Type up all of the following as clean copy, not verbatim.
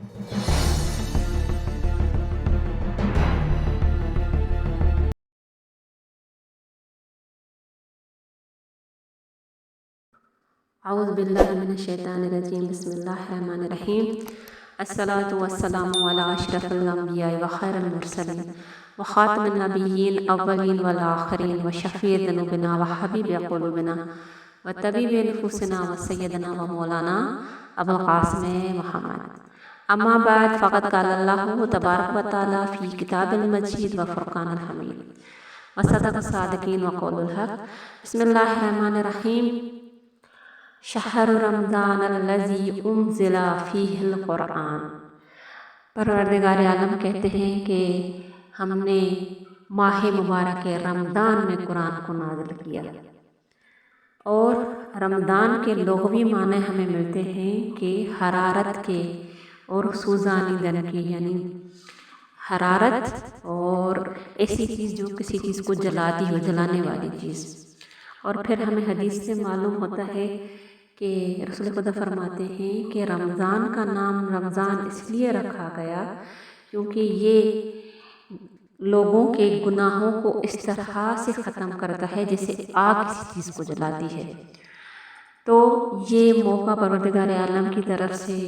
اعوذ باللہ من الشیطان الرجیم، بسم اللہ الرحمن الرحیم۔ الصلاۃ والسلام علی اشرف الانبیاء وخیر المرسلین وخاتم النبیین اولین والآخرین وشفیع ذنوبنا وحبیب قلوبنا وطبیب نفوسنا وسیدنا ومولانا ابو القاسم محمد۔ اما بعد فقد قال اللہ تبارک و تعالی فی کتاب المجید وفرقان الحمید وصدق الصادقین وقول الحق۔ بسم اللہ الرحمن الرحیم۔ شہر رمضان الذی انزل فیہ القرآن۔ پروردگار عالم کہتے ہیں کہ ہم نے ماہ مبارک رمضان میں قرآن کو نازل کیا، اور رمضان کے لغوی معنی ہمیں ملتے ہیں کہ حرارت کے اور سوزانی دن کے، یعنی حرارت اور ایسی چیز جو کسی چیز کو جلاتی ہو، جلانے والی چیز۔ اور پھر ہمیں حدیث سے معلوم ہوتا ہے کہ رسول خدا فرماتے ہیں کہ رمضان کا نام رمضان اس لیے رکھا گیا کیونکہ یہ لوگوں کے گناہوں کو اس طرح سے ختم کرتا ہے جیسے آگ کسی چیز کو جلاتی ہے۔ تو یہ موقع پروردگار عالم کی طرف سے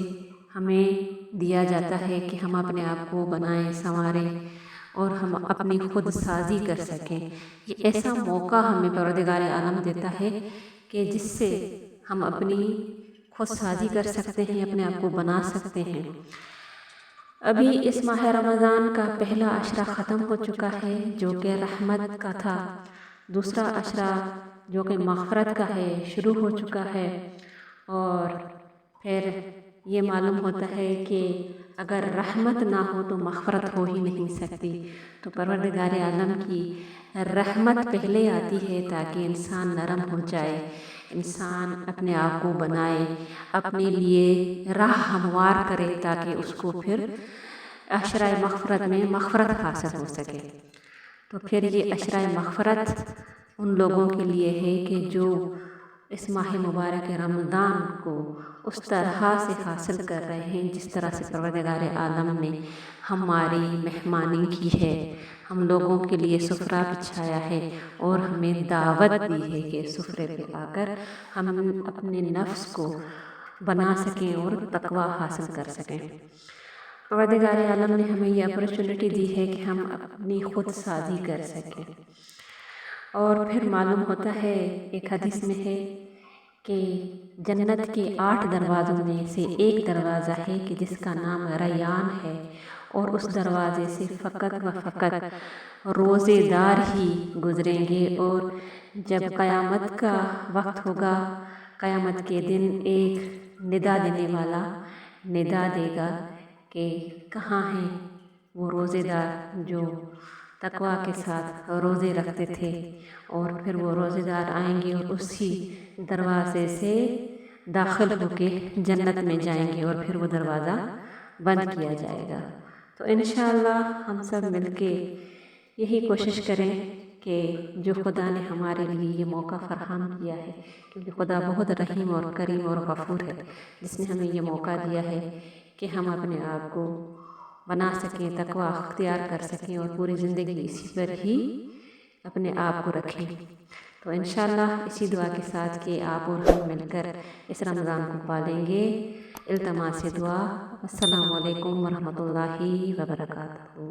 ہمیں دیا جاتا ہے کہ ہم اپنے آپ کو بنائیں، سنواریں اور ہم اپنی خود سازی کر سکیں۔ یہ ایسا موقع ہمیں پروردگار عالم دیتا ہے کہ جس سے ہم اپنی خود سازی کر سکتے ہیں، اپنے آپ کو بنا سکتے ہیں۔ ابھی اس ماہ رمضان کا پہلا عشرہ ختم ہو چکا ہے جو کہ رحمت کا تھا، دوسرا عشرہ جو کہ مغفرت کا ہے شروع ہو چکا ہے، اور پھر یہ معلوم ہوتا ہے کہ اگر رحمت نہ ہو تو مغفرت ہو ہی نہیں سکتی۔ تو پروردگار عالم کی رحمت پہلے آتی ہے تاکہ انسان نرم ہو جائے، انسان اپنے آپ کو بنائے، اپنے لیے راہ ہموار کرے تاکہ اس کو پھر عشرہ مغفرت میں مغفرت حاصل ہو سکے۔ تو پھر یہ عشرہ مغفرت ان لوگوں کے لیے ہے کہ جو اس ماہ مبارک رمضان کو اس طرح سے حاصل کر رہے ہیں جس طرح سے پروردگار عالم نے ہماری مہمانی کی ہے، ہم لوگوں کے لیے سفرہ بچھایا ہے اور ہمیں دعوت دی ہے کہ سفرے پہ آ کر ہم اپنے نفس کو بنا سکیں اور تقوی حاصل کر سکیں۔ پروردگار عالم نے ہمیں یہ اپرچونٹی دی ہے کہ ہم اپنی خود سازی کر سکیں۔ اور پھر معلوم ہوتا ہے، ایک حدیث میں ہے کہ جنت کے 8 دروازوں میں سے ایک دروازہ ہے کہ جس کا نام ریان ہے، اور اس دروازے سے فقط و فقط روزے دار ہی گزریں گے۔ اور جب قیامت کا وقت ہوگا، قیامت کے دن ایک ندا دینے والا ندا دے گا کہ کہاں ہیں وہ روزے دار جو تقوی کے ساتھ روزے رکھتے تھے۔ اور پھر وہ روزے دار آئیں گے اور اسی دروازے سے داخل ہو کے جنت میں جائیں گے، اور پھر وہ دروازہ بند کیا جائے گا۔ تو انشاءاللہ ہم سب مل کے یہی کوشش کریں کہ جو خدا نے ہمارے لیے یہ موقع فراہم کیا ہے، کیونکہ خدا بہت رحیم اور کریم اور غفور ہے، جس نے ہمیں یہ موقع دیا ہے کہ ہم اپنے آپ کو بنا سکیں، تقوی اختیار کر سکیں اور پوری زندگی اسی پر ہی اپنے آپ کو رکھیں۔ تو انشاءاللہ اسی دعا کے ساتھ کہ آپ اور ہم مل کر اس رمضان کو پالیں گے، التماس دعا۔ السلام علیکم ورحمۃ اللہ وبرکاتہ۔